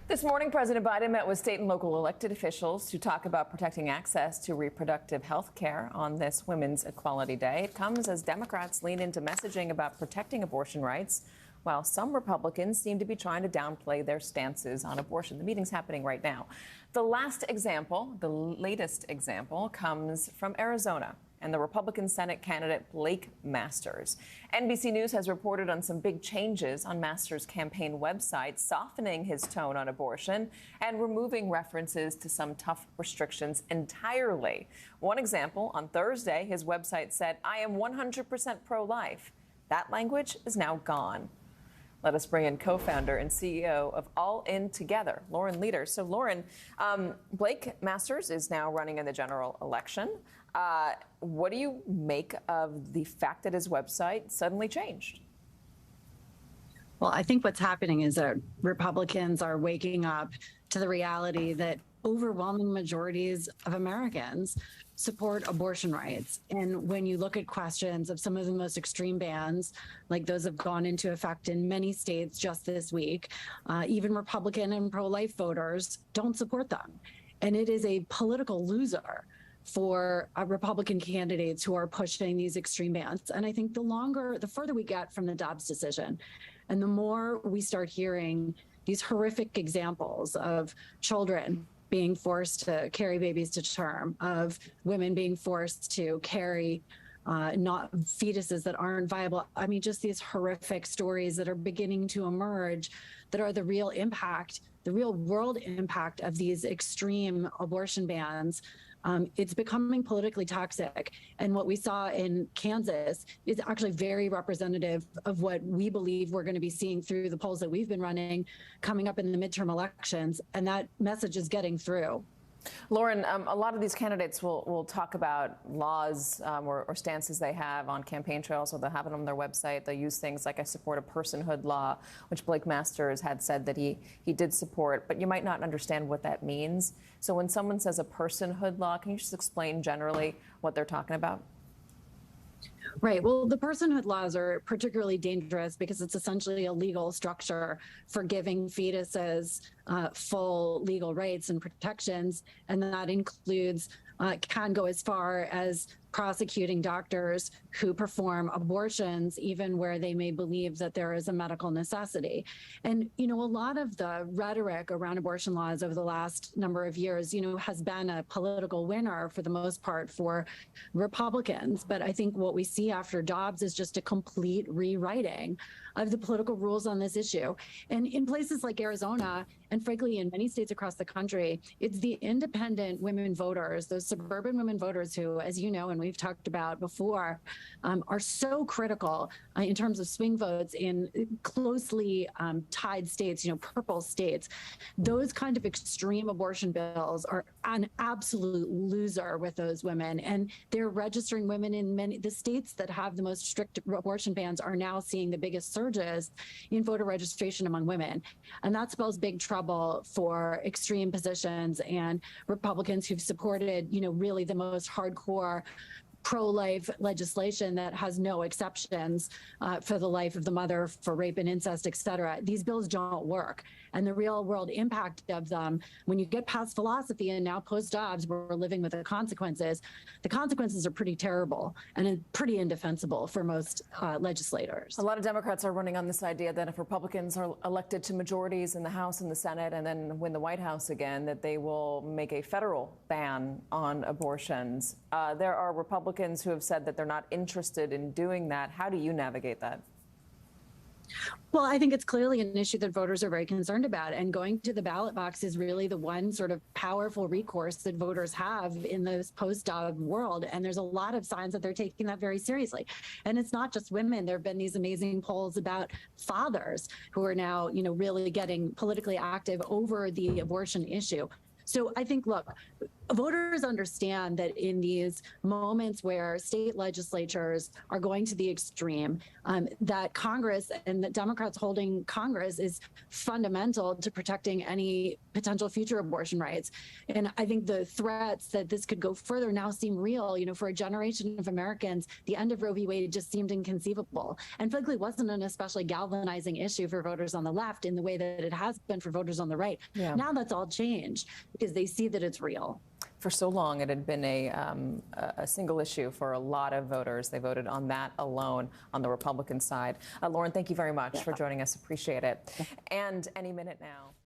This morning, President Biden met with state and local elected officials to talk about protecting access to reproductive health care on this Women's Equality Day. It comes as Democrats lean into messaging about protecting abortion rights, while some Republicans seem to be trying to downplay their stances on abortion. The meeting's happening right now. The latest example, comes from Arizona and the Republican Senate candidate Blake Masters. NBC News has reported on some big changes on Masters' campaign website, softening his tone on abortion and removing references to some tough restrictions entirely. One example, on Thursday, his website said, "I am 100% pro-life." That language is now gone. Let us bring in co-founder and CEO of All In Together, Lauren Leader. So, Lauren, Blake Masters is now running in the general election. What do you make of the fact that his website suddenly changed? Well, I think what's happening is that Republicans are waking up to the reality that overwhelming majorities of Americans support abortion rights. And when you look at questions of some of the most extreme bans, like those have gone into effect in many states just this week, even Republican and pro-life voters don't support them. And it is a political loser for Republican candidates who are pushing these extreme bans. And I think the further we get from the Dobbs decision, and the more we start hearing these horrific examples of children being forced to carry babies to term, of women being forced to carry not fetuses that aren't viable. I mean, just these horrific stories that are beginning to emerge that are the real impact, the real world impact of these extreme abortion bans. It's becoming politically toxic. And what we saw in Kansas is actually very representative of what we believe we're going to be seeing through the polls that we've been running coming up in the midterm elections. And that message is getting through. Lauren, a lot of these candidates will talk about laws or stances they have on campaign trails, or they'll have it on their website. They'll use things like, "I support a personhood law," which Blake Masters had said that he did support, but you might not understand what that means. So when someone says a personhood law, can you just explain generally what they're talking about? Right. Well, the personhood laws are particularly dangerous because it's essentially a legal structure for giving fetuses full legal rights and protections. And that includes, can go as far as prosecuting doctors who perform abortions, even where they may believe that there is a medical necessity. And, a lot of the rhetoric around abortion laws over the last number of years, has been a political winner for the most part for Republicans. But I think what we see after Dobbs is just a complete rewriting of the political rules on this issue. And in places like Arizona, and frankly, in many states across the country, it's the independent women voters, those suburban women voters who, as you know, and we've talked about before, are so critical in terms of swing votes in closely tied states, purple states. Those kind of extreme abortion bills are an absolute loser with those women. And they're registering women in the states that have the most strict abortion bans are now seeing the biggest surges in voter registration among women. And that spells big trouble for extreme positions and Republicans who've supported, really the most hardcore pro-life legislation that has no exceptions for the life of the mother, for rape and incest, et cetera. These bills don't work. And the real world impact of them, when you get past philosophy and now post-Dobbs, we're living with the consequences are pretty terrible and pretty indefensible for most legislators. A lot of Democrats are running on this idea that if Republicans are elected to majorities in the House and the Senate and then win the White House again, that they will make a federal ban on abortions. There are Republicans who have said that they're not interested in doing that. How do you navigate that? Well, I think it's clearly an issue that voters are very concerned about. And going to the ballot box is really the one sort of powerful recourse that voters have in this post-Dobbs world. And there's a lot of signs that they're taking that very seriously. And it's not just women. There have been these amazing polls about fathers who are now, really getting politically active over the abortion issue. So I think, look, voters understand that in these moments where state legislatures are going to the extreme, that Congress and the Democrats holding Congress is fundamental to protecting any potential future abortion rights. And I think the threats that this could go further now seem real. You know, for a generation of Americans, the end of Roe v. Wade just seemed inconceivable, and frankly wasn't an especially galvanizing issue for voters on the left in the way that it has been for voters on the right. Yeah. Now that's all changed because they see that it's real. For so long, it had been a single issue for a lot of voters. They voted on that alone on the Republican side. Lauren, thank you very much for joining us. Appreciate it. And any minute now.